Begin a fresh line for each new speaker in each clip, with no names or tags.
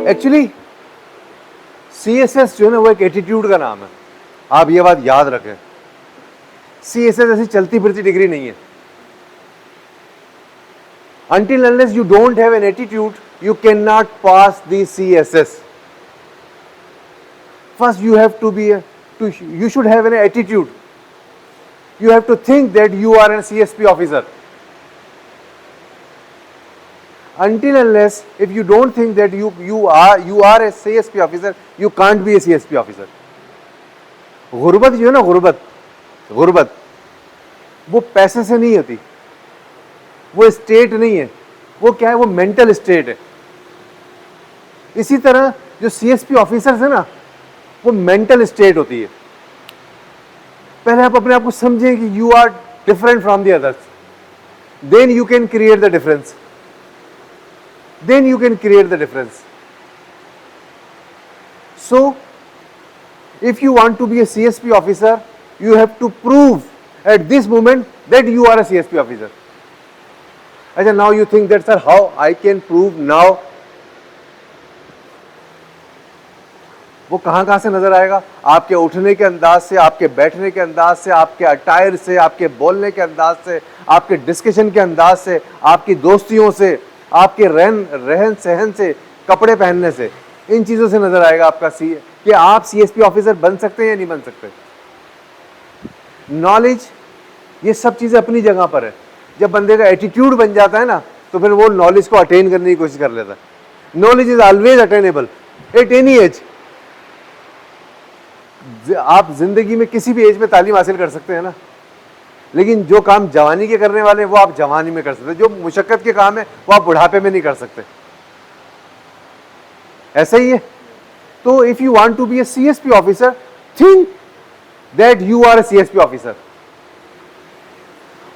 Actually CSS जो है ना वो एक एटीट्यूड का नाम है, आप ये बात याद रखें। CSS ऐसी चलती फिरती डिग्री नहीं है। Until unless you don't have an attitude, you cannot pass the CSS. First, you have to be you should have an attitude. You have to think that you are a CSP officer. Until unless if you don't think that you are a CSP officer, you can't be a CSP officer. गुर्बत जो है ना, गुर्बत वो पैसे से नहीं होती, वो स्टेट नहीं है, वो क्या है, वो मेंटल स्टेट है। इसी तरह जो CSP ऑफिसर्स है ना, वो मेंटल स्टेट होती है। पहले आप अपने आप को समझें कि you are different from the others, then you can create the difference, So if you want to be a CSP officer, you have to prove at this moment that you are a CSP officer. Achha, now you think that, sir, how I can prove now? वो कहाँ से नजर आएगा? आपके उठने के अंदाज से, आपके बैठने के अंदाज से, आपके अटायर से, आपके बोलने के अंदाज से, आपके डिस्कशन के अंदाज से, आपकी दोस्तियों से, आपके रहन सहन से, कपड़े पहनने से, इन चीजों से नजर आएगा आपका कि आप CSP ऑफिसर बन सकते हैं या नहीं बन सकते। नॉलेज, ये सब चीजें अपनी जगह पर है। जब बंदे का एटीट्यूड बन जाता है ना, तो फिर वो नॉलेज को अटेन करने की कोशिश कर लेता है। Knowledge is always attainable at any as. आप जिंदगी में किसी भी एज में तालीम हासिल कर सकते हैं ना, लेकिन जो काम जवानी के करने वाले हैं वो आप जवानी में कर सकते हैं, जो मुशक्कत के काम है वो आप बुढ़ापे में नहीं कर सकते। ऐसा ही है। तो if you want to be a CSP officer, think that you are a CSP officer.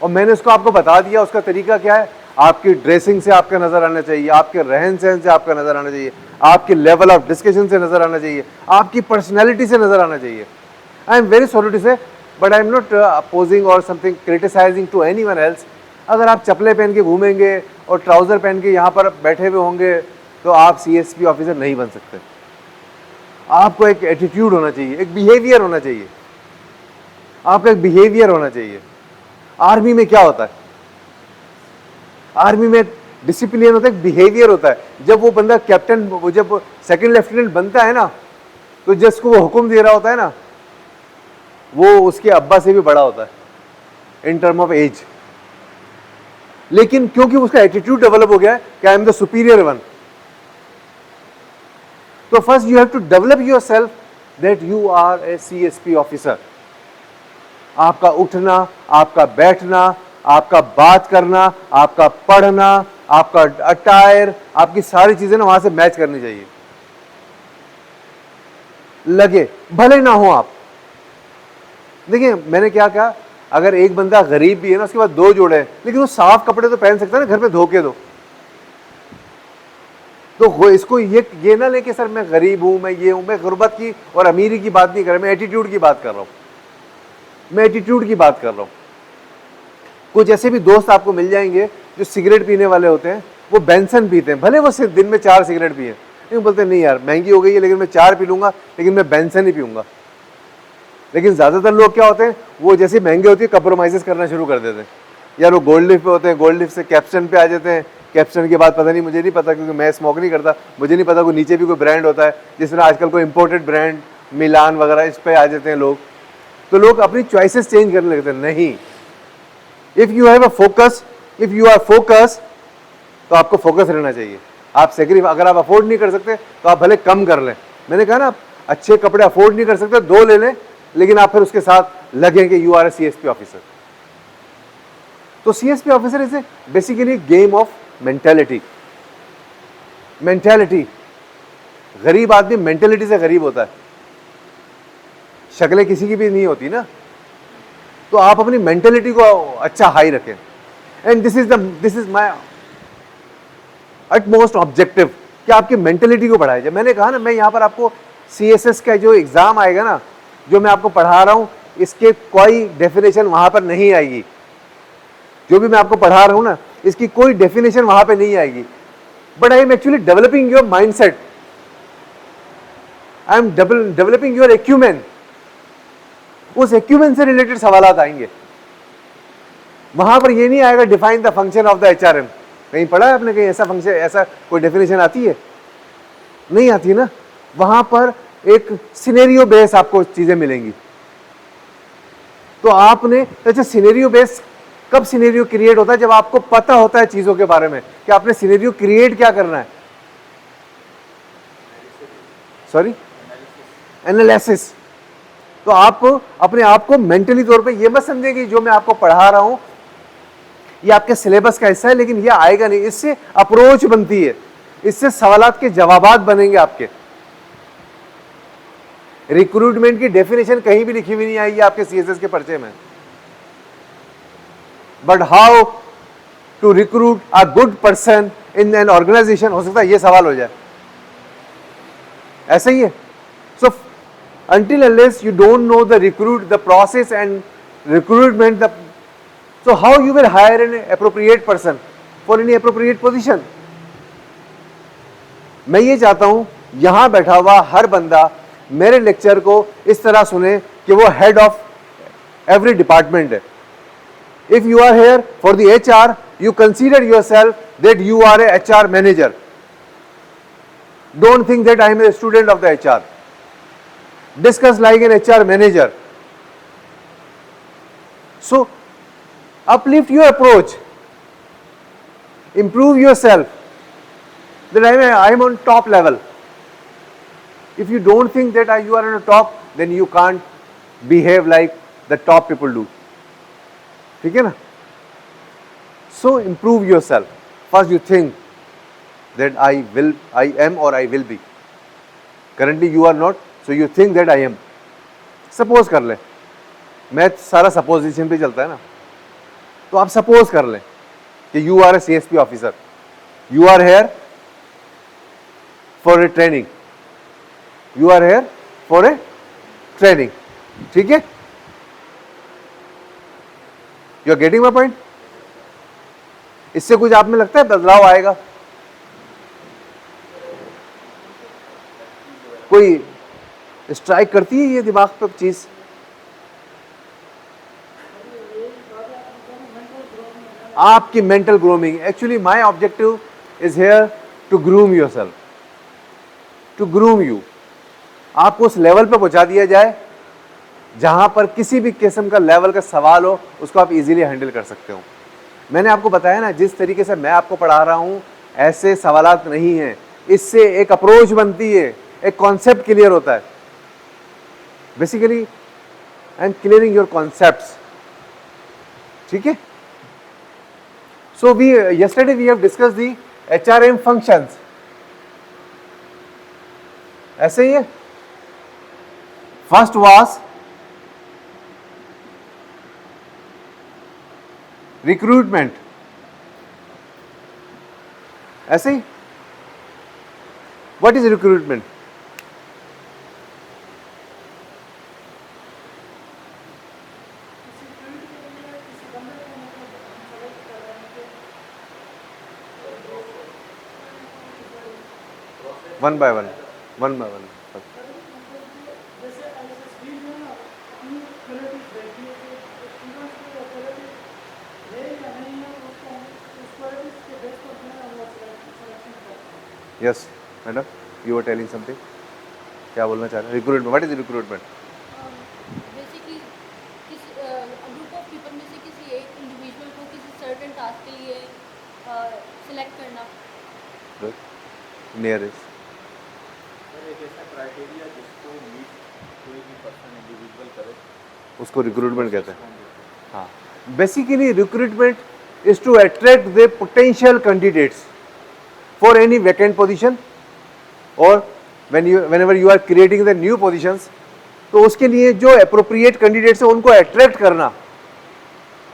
और मैंने उसको आपको बता दिया, उसका तरीका क्या है। आपकी ड्रेसिंग से आपका नजर आना चाहिए, आपके रहन सहन से आपका नजर आना चाहिए, आपके लेवल ऑफ डिस्कशन से नजर आना चाहिए, आपकी पर्सनैलिटी से नजर आना चाहिए। I am very sorry to say, but I am not opposing और something criticising to anyone else. अगर आप चप्पलें पहन के घूमेंगे और ट्राउजर पहन के यहाँ पर बैठे हुए होंगे, तो आप CSP ऑफिसर नहीं बन सकते। आपको एक एटीट्यूड होना चाहिए, एक बिहेवियर होना चाहिए, आपका एक बिहेवियर होना चाहिए। आर्मी में क्या होता है? आर्मी में डिसिप्लिन होता है, एक बिहेवियर होता है। जब वो बंदा कैप्टन, जब सेकंड लेफ्टिनेंट बनता है ना, तो जिसको वो हुक्म दे रहा होता है ना, वो उसके अब्बा से भी बड़ा होता है इन टर्म ऑफ एज। लेकिन क्योंकि उसका एटीट्यूड डेवलप हो गया है कि I am the superior one. तो first you have to develop yourself that you are a CSP officer. आपका उठना, आपका बैठना, आपका बात करना, आपका पढ़ना, आपका अटायर, आपकी सारी चीजें ना वहां से मैच करनी चाहिए। लगे भले ना हो आप। देखिए मैंने क्या कहा, अगर एक बंदा गरीब भी है ना, उसके बाद 2 जोड़े हैं, लेकिन वो साफ कपड़े तो पहन सकता है ना, घर पे धो के दो। तो इसको ये ना लेके सर मैं गरीब हूं, मैं ये हूं। मैं गुर्बत की और अमीरी की बात नहीं कर रहा, मैं एटीट्यूड की बात कर रहा हूं। मैं एटीट्यूड की बात कर रहा हूं। कुछ ऐसे भी दोस्त आपको मिल जाएंगे जो सिगरेट पीने वाले होते हैं, वो बेंसन पीते हैं, भले वो सिर्फ दिन में 4 सिगरेट पिए, लेकिन बोलते हैं नहीं यार महंगी हो गई है, लेकिन मैं 4 पी लूंगा, लेकिन मैं बेंसन ही पीऊंगा। लेकिन ज्यादातर लोग क्या होते हैं, वो जैसे महंगे होती है कंप्रोमाइजेस करना शुरू कर देते हैं। यार वो गोल्ड लीफ पे होते हैं, गोल्ड लीफ से कैप्स्टन पे आ जाते हैं, कैप्स्टन के बाद पता नहीं, मुझे नहीं पता क्योंकि मैं स्मोक नहीं करता, मुझे नहीं पता कोई नीचे भी कोई ब्रांड होता है, जिस तरह आजकल कोई इंपोर्टेड ब्रांड मिलान वगैरह इस पे आ जाते हैं लोग। तो लोग अपनी चॉइसेस चेंज करने लगते हैं। नहीं, if you have a focus, if you are focus, तो आपको फोकस रहना चाहिए। आप सेक्रीफाइस, अगर आप अफोर्ड नहीं कर सकते तो आप भले कम कर लें। मैंने कहा ना, आप अच्छे कपड़े अफोर्ड नहीं कर सकते 2 ले लें, लेकिन आप फिर उसके साथ लगें कि you are a CSP officer. तो CSP officer is a basically game of mentality. Mentality, गरीब आदमी मेंटेलिटी से गरीब होता है, शक्लें किसी की भी नहीं होती ना। तो आप अपनी मेंटेलिटी को अच्छा हाई रखें। And this is my utmost objective कि आपकी मेंटेलिटी को बढ़ाया जाए। मैंने कहा ना, मैं यहाँ पर आपको CSS का जो एग्जाम आएगा ना, जो मैं आपको पढ़ा रहा हूँ, इसके कोई डेफिनेशन वहां पर नहीं आएगी। जो भी मैं आपको पढ़ा रहा हूँ ना, इसकी कोई डेफिनेशन वहां पे नहीं आएगी। But I am actually developing your mindset I am developing your acumen. उस एक्यूमेन से रिलेटेड सवाल आएंगे। वहां पर ये नहीं आएगा define the function of the HRM. कहीं पढ़ा है आपने कहीं ऐसा फंक्शन, ऐसा कोई डेफिनेशन आती है? नहीं आती ना। वहां पर एक सिनेरियो बेस आपको चीजें मिलेंगी। तो आपने अच्छा सिनेरियो बेस कब सिनेरियो क्रिएट होता है? जब आपको पता होता है चीजों के बारे में कि आपने सिनेरियो क्रिएट क्या करना है। Sorry, analysis. तो आप अपने आप को मेंटली तौर पे ये मत समझें कि जो मैं आपको पढ़ा रहा हूं ये आपके सिलेबस का हिस्सा है, लेकिन ये आएगा नहीं। इससे अप्रोच बनती है, इससे सवालात के जवाबात बनेंगे आपके। रिक्रूटमेंट की डेफिनेशन कहीं भी लिखी हुई नहीं आएगी आपके सीएसएस के पर्चे में। But how to recruit a good person in an organisation, हो सकता है ये सवाल हो जाए। ऐसा ही है। सो until unless you don't know the process and recruitment, so how you will hire an appropriate person for any appropriate position? मैं ये चाहता हूं यहां बैठा हुआ हर बंदा मेरे लेक्चर को इस तरह सुने कि वो हेड ऑफ एवरी डिपार्टमेंट है। If you are here for the HR, you consider yourself that you are a HR manager. Don't think that I am a student of the HR. Discuss like an HR manager. So uplift your approach, improve yourself, that I am on top level. If you don't think that you are on the top, then you can't behave like the top people do. ठीक है ना? So improve yourself. First you think that I am or I will be. Currently you are not, so you think that I am. Suppose कर ले, math सारा supposition पे चलता है ना, तो आप सपोज कर लें कि you are a CSP officer, you are here for a training, you are here for a training, ठीक है? You are getting my point? इससे कुछ आप में लगता है बदलाव आएगा? कोई स्ट्राइक करती है ये दिमाग पर चीज? आपकी mental grooming. Actually my objective is here to groom yourself, to groom you. आपको उस लेवल पे पहुंचा दिया जाए जहां पर किसी भी किस्म का लेवल का सवाल हो उसको आप इजीली हैंडल कर सकते हो। मैंने आपको बताया ना, जिस तरीके से मैं आपको पढ़ा रहा हूं ऐसे सवालात नहीं है। इससे एक अप्रोच बनती है, एक कॉन्सेप्ट क्लियर होता है। Basically I am clearing your concepts, ठीक है? So we yesterday we have discussed the HRM functions. ऐसे ही है। फर्स्ट was रिक्रूटमेंट, ऐसे ही। What is recruitment? One by one. Yes madam, you are telling something. क्या बोलना चाह रहे हैं? Recruitment, what is recruitment?
Basically group of people में से किसी एक इंडिविजुअल को किसी सर्टेन टास्क के लिए सिलेक्ट करना।
नियर इज
एक ऐसा क्राइटेरिया जिसको मीट कोई भी पर्सन इंडिविजुअल करे,
उसको रिक्रूटमेंट कहते हैं। हाँ, basically recruitment is to attract the potential candidates for any vacant position or whenever you are creating the new positions, तो उसके लिए जो appropriate candidates है उनको attract करना,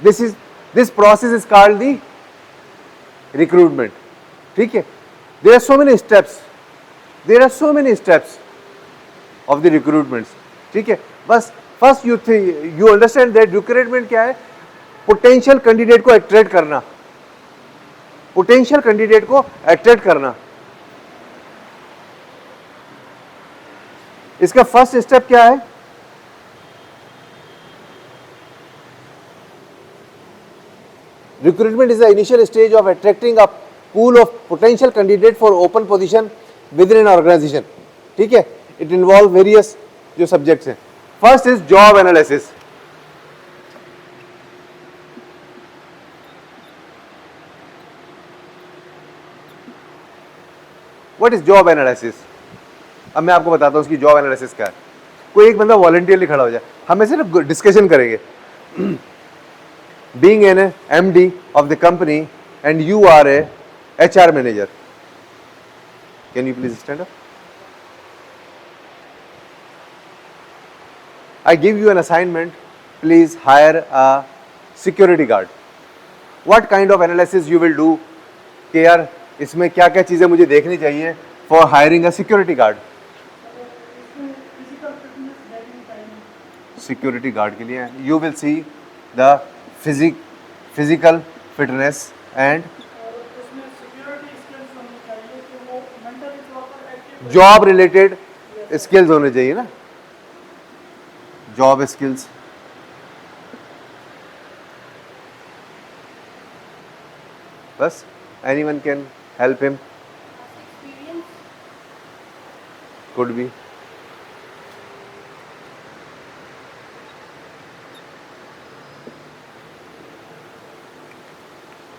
this process is called the recruitment, ठीक है? There are so many steps of the recruitments, ठीक है? बस first you understand that recruitment क्या है? potential candidate को attract करना, पोटेंशियल कैंडिडेट को अट्रैक्ट करना। इसका फर्स्ट स्टेप क्या है? Recruitment is the initial stage of attracting a pool of potential candidate for open position within an organization. ठीक है? It involve various जो subjects हैं. First is job analysis. What is job analysis? अब मैं आपको बताता हूँ उसकी जॉब एनालिसिस क्या है. कोई एक बंदा वॉलंटियरली खड़ा हो जाए, हम ऐसे ना डिस्कशन करेंगे. Being an MD of the company and you are a HR manager. Can you please stand up? I give you an assignment. Please hire a security guard. What kind of analysis you will do? कि यार इसमें क्या क्या चीज़ें मुझे देखनी चाहिए for hiring a security guard. Security guard के लिए you will see the physical fitness and job related skills होने चाहिए ना, जॉब स्किल्स. बस anyone can help him.
experience,
Could be.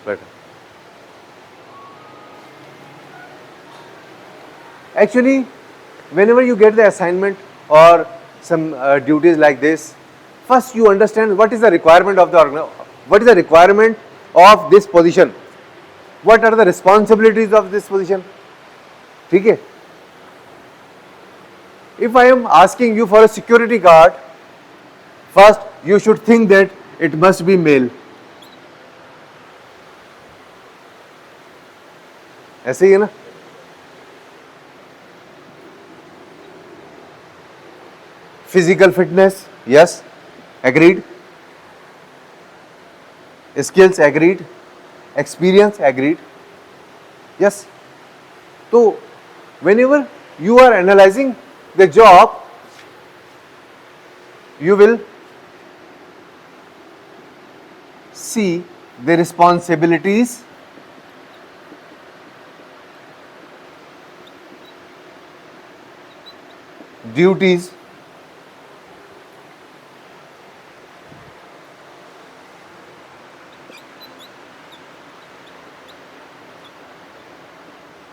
Better. Actually, whenever you get the assignment or some duties like this, first you understand what is the requirement of the what is the requirement of this position, what are the responsibilities of this position. ठीक है? If I am asking you for a security guard, first you should think that it must be male. ऐसे ही है ना? Physical fitness, yes, agreed. Skills, agreed. Experience, agreed. Yes. So, whenever you are analyzing the job, you will see the responsibilities, duties,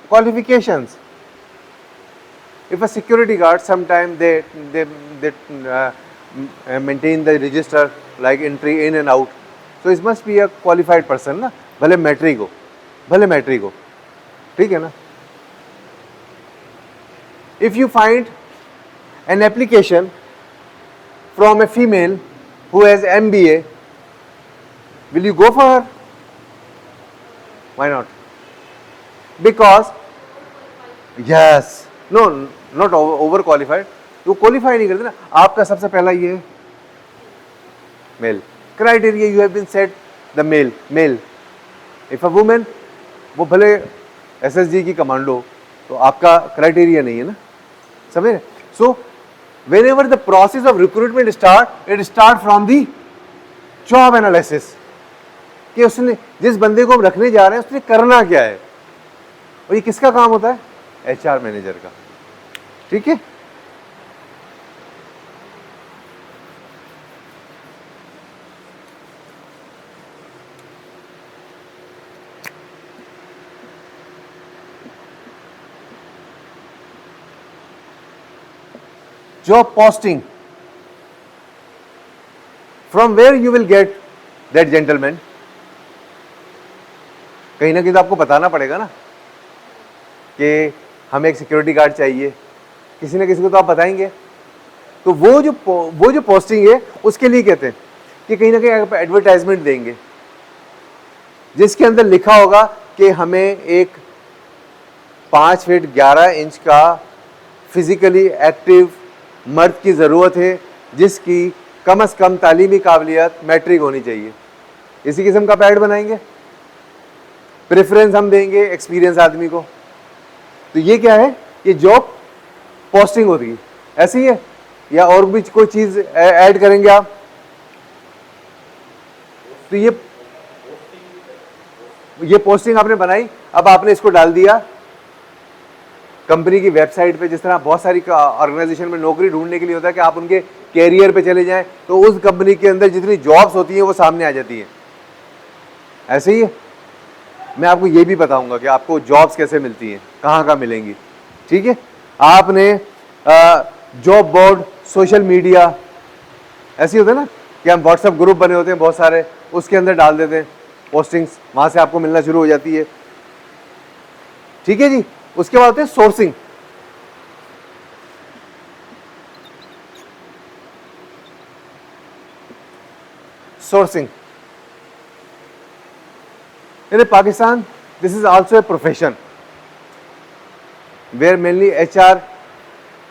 qualifications. If a security guard, sometimes they maintain the register like entry in and out, so it must be a qualified person ना, भले matric हो, ठीक है ना? If you find an application from a female who has MBA, will you go for her? Why not? Because yes, no, not over qualified. वो qualify नहीं करते ना. आपका सबसे पहला ये male criteria, you have been set the male. If a women, वो भले एसएसजी की कमांडो, तो आपका क्राइटेरिया नहीं है ना, समझे? सो whenever the process of recruitment it start from the job analysis, कि उसने जिस बंदे को हम रखने जा रहे हैं उसने करना क्या है, और ये किसका काम होता है? एचआर मैनेजर का. ठीक है? Job posting, from where you will get that gentleman, कहीं ना कहीं तो आपको बताना पड़ेगा ना कि हमें एक सिक्योरिटी गार्ड चाहिए, किसी ना किसी को तो आप बताएंगे. तो वो जो पोस्टिंग है उसके लिए कहते हैं कि कहीं ना कहीं आप एडवर्टाइजमेंट देंगे जिसके अंदर लिखा होगा कि हमें एक 5 फीट 11 इंच का फिजिकली एक्टिव मर्द की ज़रूरत है जिसकी कम से कम तालीमी काबिलियत मैट्रिक होनी चाहिए. इसी किस्म का पैड बनाएंगे. प्रेफरेंस हम देंगे एक्सपीरियंस आदमी को. तो ये क्या है? ये जॉब पोस्टिंग होती है. ऐसे ही है या और भी कोई चीज ऐड करेंगे आप? तो ये पोस्टिंग आपने बनाई, अब आपने इसको डाल दिया कंपनी की वेबसाइट पे। जिस तरह बहुत सारी ऑर्गेनाइजेशन में नौकरी ढूंढने के लिए होता है कि आप उनके कैरियर पे चले जाएं, तो उस कंपनी के अंदर जितनी जॉब्स होती हैं वो सामने आ जाती हैं। ऐसे ही है, मैं आपको ये भी बताऊंगा कि आपको जॉब्स कैसे मिलती हैं, कहाँ मिलेंगी। ठीक है, आपने जॉब बोर्ड, सोशल मीडिया, ऐसे होता है ना कि हम व्हाट्सएप ग्रुप बने होते हैं बहुत सारे, उसके अंदर डाल देते हैं पोस्टिंग्स, वहां से आपको मिलना शुरू हो जाती है। ठीक है जी। उसके बाद होते हैं sourcing. Sourcing in Pakistan, this is also a profession where mainly HR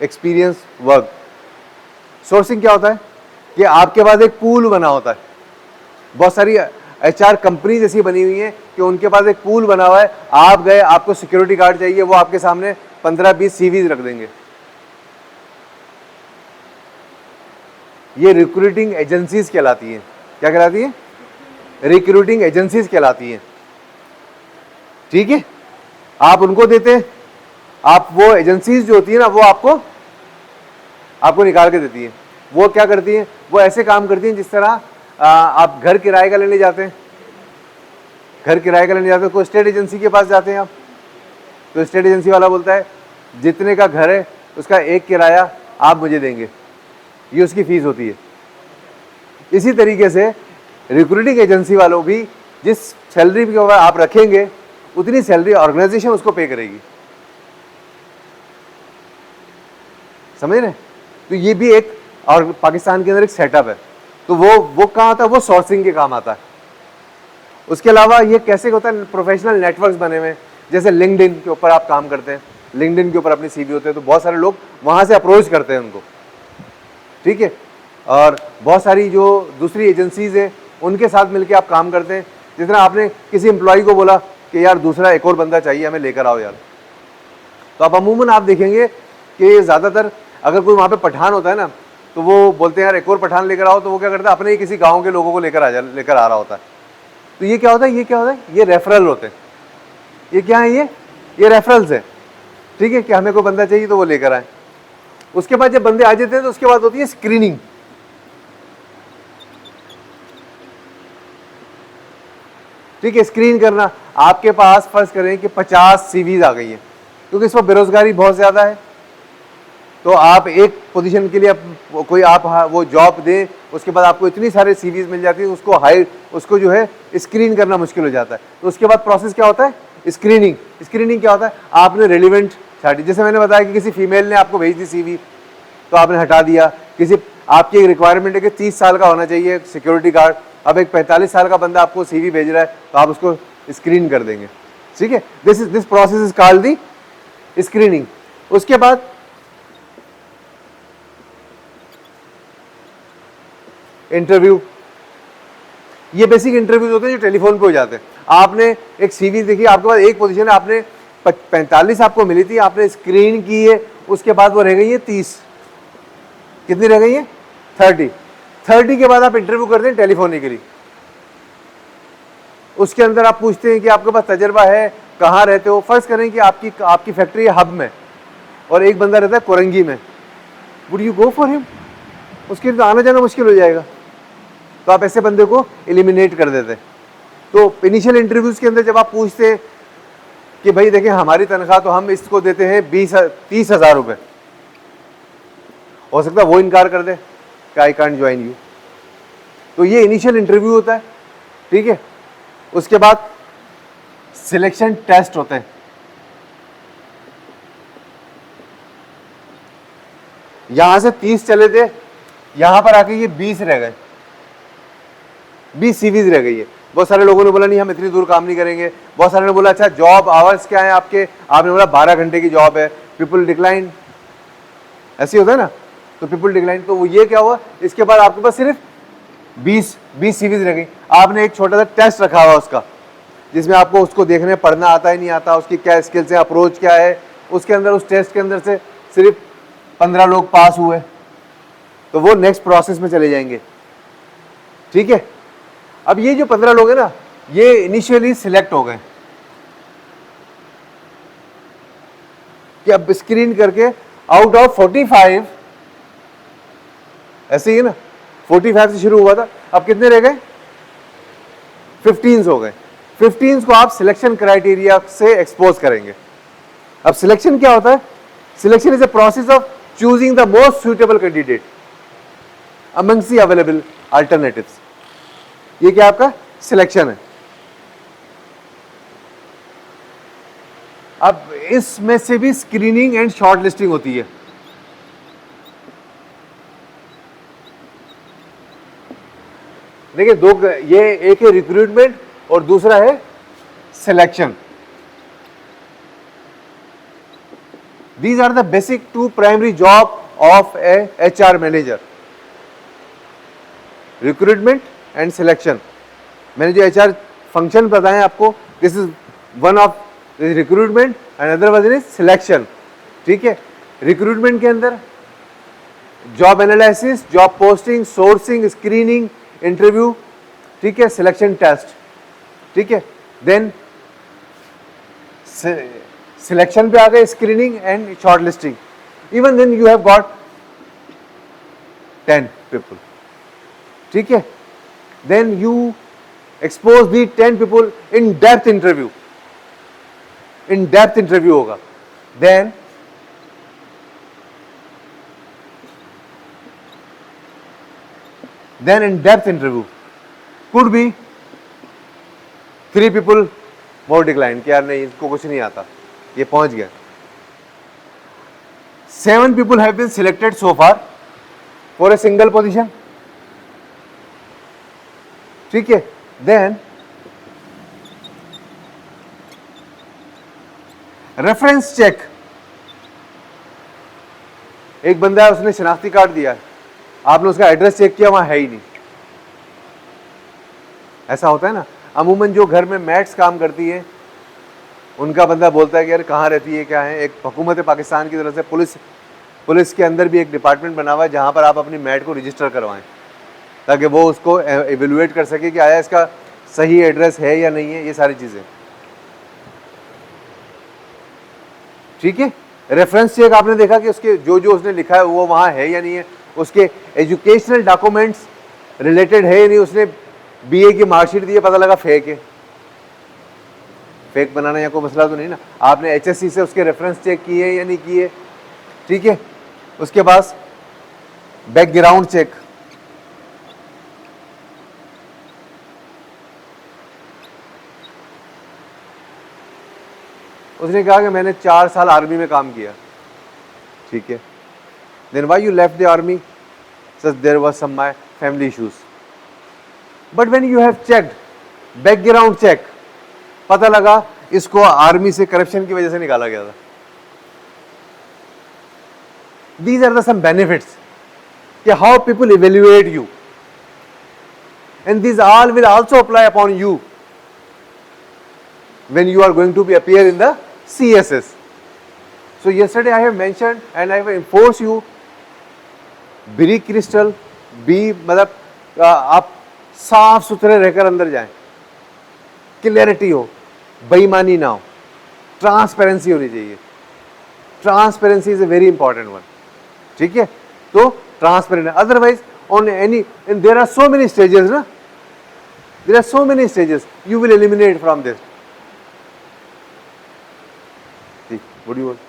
experience work. Sourcing क्या होता है कि आपके पास एक पूल बना होता है, बहुत सारी HR कंपनी जैसी बनी हुई है कि उनके पास एक पूल बना हुआ है। आप गए, आपको सिक्योरिटी गार्ड चाहिए, वो आपके सामने 15-20 सीवीज रख देंगे। ये रिक्रूटिंग एजेंसीज कहलाती हैं। क्या कहलाती है? रिक्रूटिंग एजेंसीज कहलाती हैं। ठीक है, आप उनको देते हैं, आप वो एजेंसीज जो होती है ना वो आपको निकाल के देती है। वो क्या करती हैं? वो ऐसे काम करती हैं जिस तरह आप घर किराए का लेने जाते हैं, घर किराए का लेने जाते हैं, कोई स्टेट एजेंसी के पास जाते हैं आप, तो स्टेट एजेंसी वाला बोलता है जितने का घर है उसका एक किराया आप मुझे देंगे, ये उसकी फीस होती है। इसी तरीके से रिक्रूटिंग एजेंसी वालों भी जिस सैलरी के ऊपर आप रखेंगे उतनी सैलरी ऑर्गेनाइजेशन उसको पे करेगी। समझ रहे? तो ये भी एक और पाकिस्तान के अंदर एक सेटअप है। तो वो कहाँ आता है? वो सोर्सिंग के काम आता है। उसके अलावा ये कैसे होता है? प्रोफेशनल नेटवर्क्स बने हुए, जैसे लिंक्डइन के ऊपर आप काम करते हैं, लिंक्डइन के ऊपर अपनी सीवी होते हैं, तो बहुत सारे लोग वहां से अप्रोच करते हैं उनको। ठीक है, और बहुत सारी जो दूसरी एजेंसीज हैं उनके साथ मिलकर आप काम करते हैं। जिस तरह आपने किसी एम्प्लॉय को बोला कि यार दूसरा एक और बंदा चाहिए, हमें लेकर आओ यार, तो आप अमूमन आप देखेंगे कि ज़्यादातर अगर कोई वहाँ पे पठान होता है ना, तो वो बोलते हैं यार एक और पठान लेकर आओ, तो वो क्या करता है? अपने ही किसी गांव के लोगों को लेकर आ रहा होता है। तो ये क्या होता है? ये रेफरल होते हैं। ये क्या है? ये रेफरल्स है। ठीक है, कि हमें कोई बंदा चाहिए तो वो लेकर आए। उसके बाद जब बंदे आ जाते हैं तो उसके बाद होती है स्क्रीनिंग। ठीक है, स्क्रीन करना। आपके पास फर्ज करें कि 50 सीवीज आ गई है, क्योंकि इस पर बेरोजगारी बहुत ज्यादा है, तो आप एक पोजीशन के लिए आप वो जॉब दें, उसके बाद आपको इतनी सारे सीवीज मिल जाती है, उसको जो है स्क्रीन करना मुश्किल हो जाता है। तो उसके बाद प्रोसेस क्या होता है? स्क्रीनिंग। स्क्रीनिंग क्या होता है? आपने रेलिवेंट छाटी, जैसे मैंने बताया कि किसी फीमेल ने आपको भेज दी सीवी तो आपने हटा दिया। किसी आपकी रिक्वायरमेंट है कि 30 साल का होना चाहिए सिक्योरिटी गार्ड, अब एक 45 साल का बंदा आपको सीवी भेज रहा है, तो आप उसको स्क्रीन कर देंगे। ठीक है, this process is called the screening. उसके बाद इंटरव्यू। ये बेसिक इंटरव्यूज होते हैं जो टेलीफोन पे हो जाते हैं। आपने एक सीवी देखी, आपके पास एक पोजीशन है, आपने 45 आपको मिली थी, आपने स्क्रीन की है, उसके बाद वो रह गई है 30। कितनी रह गई है? 30 के बाद आप इंटरव्यू करते हैं टेलीफोनिकली। उसके अंदर आप पूछते हैं कि आपके पास तजर्बा है, कहाँ रहते हो। फर्ज करें कि आपकी फैक्ट्री है हब में और एक बंदा रहता है कोरंगी में, would you go for him? उसके लिए तो आना जाना मुश्किल हो जाएगा, तो आप ऐसे बंदे को एलिमिनेट कर देते हैं। तो इनिशियल इंटरव्यूज के अंदर जब आप पूछते हैं कि भाई देखें हमारी तनख्वाह तो हम इसको देते हैं 30,000 रुपये, हो सकता है वो इनकार कर दे कि आई कांट ज्वाइन यू। तो ये इनिशियल इंटरव्यू होता है। ठीक है, उसके बाद सिलेक्शन टेस्ट होते हैं। यहां से 30 चले थे, यहां पर आके ये 20 रह गए, 20 सीवीज रह गई है। बहुत सारे लोगों ने बोला नहीं हम इतनी दूर काम नहीं करेंगे। बहुत सारे ने बोला अच्छा जॉब आवर्स क्या है आपके, आपने बोला 12 घंटे की जॉब है। पीपल डिक्लाइन, ऐसे होता है ना, तो पीपल डिक्लाइन। तो ये क्या हुआ? इसके बाद आपके पास सिर्फ 20 सीवीज रह गई। आपने एक छोटा सा टेस्ट रखा हुआ उसका, जिसमें आपको उसको देखने पढ़ना आता है नहीं आता, उसकी क्या स्किल्स है, अप्रोच क्या है। उसके अंदर उस टेस्ट के अंदर से सिर्फ 15 लोग पास हुए तो वो नेक्स्ट प्रोसेस में चले जाएंगे, ठीक है। अब ये जो 15 लोग हैं ना, ये इनिशियली सिलेक्ट हो गए कि अब स्क्रीन करके आउट ऑफ 45, ऐसे ही है ना, 45 से शुरू हुआ था, अब कितने रह गए? 15 हो गए। 15 को आप सिलेक्शन क्राइटेरिया से एक्सपोज करेंगे। अब सिलेक्शन क्या होता है? Selection is a process of choosing the most suitable candidate amongst the available alternatives. ये क्या आपका सिलेक्शन है। अब इसमें से भी स्क्रीनिंग एंड शॉर्ट लिस्टिंग होती है। देखिए दो, ये एक है रिक्रूटमेंट और दूसरा है selection. These are the basic two primary job of a HR manager, recruitment and selection। मैंने जो HR फंक्शन बताए आपको, this is one of recruitment and other one is selection, ठीक है। recruitment के अंदर job analysis, job posting, sourcing, screening, interview, ठीक है, सिलेक्शन टेस्ट, ठीक है। देन सिलेक्शन पे आ गए, screening and short listing. Even then you have got 10 people, ठीक है। Then you expose the 10 people in depth interview. In depth interview होगा। Then in depth interview could be 3 people more declined कि यार नहीं, इसको कुछ नहीं आता, ये पहुंच गया। 7 people have been selected so far for a single position, ठीक है। then reference check, एक बंदा है, उसने शनाख्ती कार्ड दिया है, आपने उसका एड्रेस चेक किया, वहां है ही नहीं। ऐसा होता है ना, अमूमन जो घर में मैट्स काम करती है उनका बंदा बोलता है कि यार कहाँ रहती है, क्या है। एक हुकूमत पाकिस्तान की तरफ से पुलिस के अंदर भी एक डिपार्टमेंट बना हुआ है जहाँ पर आप अपनी मैट को रजिस्टर करवाएं, ताकि वो उसको एवेलुएट कर सके कि आया इसका सही एड्रेस है या नहीं है, ये सारी चीज़ें, ठीक है। रेफरेंस चेक आपने देखा कि उसके जो उसने लिखा है वो वहाँ है या नहीं है, उसके एजुकेशनल डॉक्यूमेंट्स रिलेटेड है या नहीं। उसने बीए की मार्कशीट दी है, पता लगा फेक है। फेक बनाना या कोई मसला तो नहीं ना। आपने एचएससी से उसके रेफरेंस चेक किए या नहीं किए, ठीक है। उसके बाद बैकग्राउंड चेक, उसने कहा कि मैंने 4 साल आर्मी में काम किया, ठीक है। Then why you left the army? Says there was some my family issues. But when you have checked, background check, पता लगा इसको आर्मी से करप्शन की वजह से निकाला गया था। These are the some benefits कि how people evaluate you, and these all will also apply upon you when you are going to be appear in the CSS. So yesterday I have mentioned and I have enforced you, be crystal, be मतलब आप साफ सुथरे रहकर अंदर जाएं, clarity हो, बेईमानी ना हो, ट्रांसपेरेंसी होनी चाहिए। Transparency is a very important one, ठीक है। तो transparent, otherwise on any, there are so many stages ना, there are so many stages, you will eliminate from this. What do you want?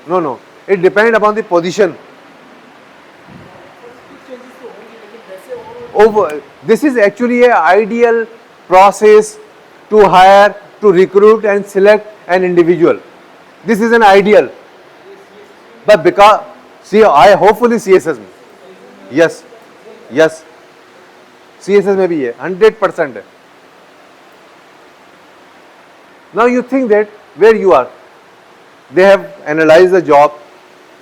No. It depends upon the position. This is actually an ideal process to hire, to recruit and select an individual. This is an ideal. But because, see, I hopefully CSS में, yes, CSS में भी है, 100% है। Now you think that where you are, they have analyzed the job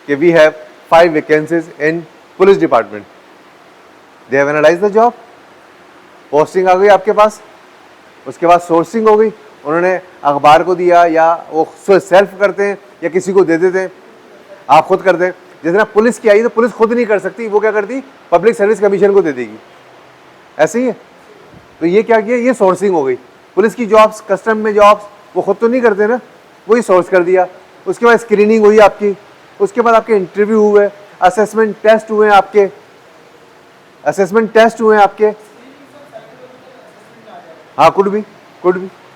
कि we have 5 vacancies in police department. They have analyzed the job, posting आ गई आपके पास, उसके बाद सोर्सिंग हो गई, उन्होंने अखबार को दिया या वो सेल्फ करते हैं या किसी को दे देते हैं, आप खुद करते हैं। जैसे ना पुलिस की आई तो पुलिस खुद नहीं कर सकती, वो क्या करती, पब्लिक सर्विस कमीशन को दे देगी, ऐसे ही है। तो ये क्या किया, ये सोर्सिंग हो गई। पुलिस की जॉब्स, कस्टम में जॉब्स वो खुद तो नहीं करते ना, वही सोर्स कर दिया। उसके बाद स्क्रीनिंग हुई आपकी, उसके बाद आपके इंटरव्यू हुए, असेसमेंट टेस्ट हुए आपके, असेसमेंट टेस्ट हुए आपके। हाँ, कुड भी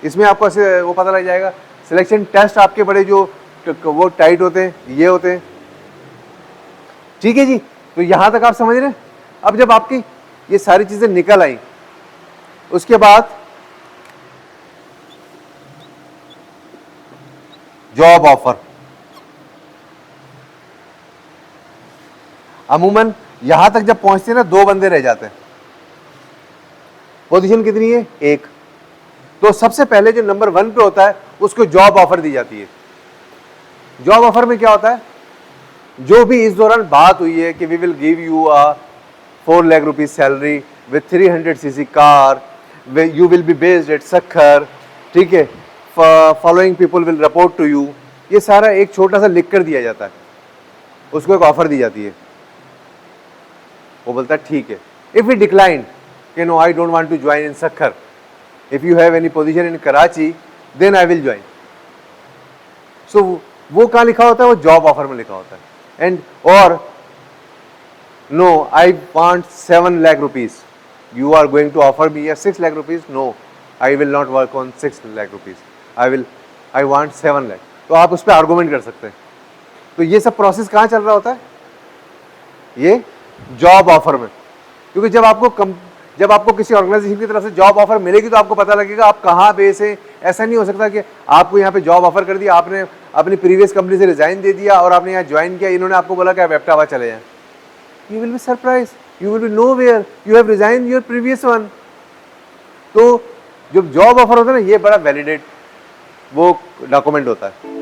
इसमें आपको ऐसे वो पता लग जाएगा। सिलेक्शन टेस्ट आपके बड़े जो वो टाइट होते हैं, ये होते हैं, ठीक है जी। तो यहां तक आप समझ रहे हैं। अब जब आपकी ये सारी चीजें निकल आई, उसके बाद जॉब ऑफर। अमूमन यहां तक जब पहुंचते हैं ना, 2 बंदे रह जाते हैं। पोजीशन कितनी है, 1। तो सबसे पहले जो नंबर 1 पे होता है उसको जॉब ऑफर दी जाती है। जॉब ऑफर में क्या होता है, जो भी इस दौरान बात हुई है कि we will give you a 4 lakh rupees salary with 300 CC car, you will be based at Sukkur, ठीक है, following people will report to you, ये सारा एक छोटा सा लिख कर दिया जाता है, उसको एक ऑफर दी जाती है। वो बोलता है ठीक है। इफ वी डिक्लाइन कि no I don't want to join in Sukkur, if you have any position in Karachi then I will join. So वो कहाँ लिखा होता है, वो जॉब ऑफर में लिखा होता है। एंड और no I want 7 lakh rupees, you are going to offer me 6 lakh rupees, no I will not work on 6 lakh rupees, I want 7 lakh. तो आप उस पर आर्गूमेंट कर सकते हैं। तो ये सब प्रोसेस कहाँ चल रहा होता है, ये जॉब ऑफर में। क्योंकि जब आपको किसी ऑर्गेनाइजेशन की तरफ से जॉब ऑफर मिलेगी तो आपको पता लगेगा आप कहाँ बेस है। ऐसा नहीं हो सकता कि आपको यहाँ पे जॉब ऑफर कर दिया, आपने अपनी प्रीवियस कंपनी से रिजाइन दे दिया और आपने यहाँ ज्वाइन किया, इन्होंने आपको बोला कि आप एप्टावा चले जाएं। You will be surprise, you will be nowhere you have resign your previous one. तो जब जॉब ऑफर होता है ना, ये बड़ा वैलिडेट वो डॉक्यूमेंट होता है।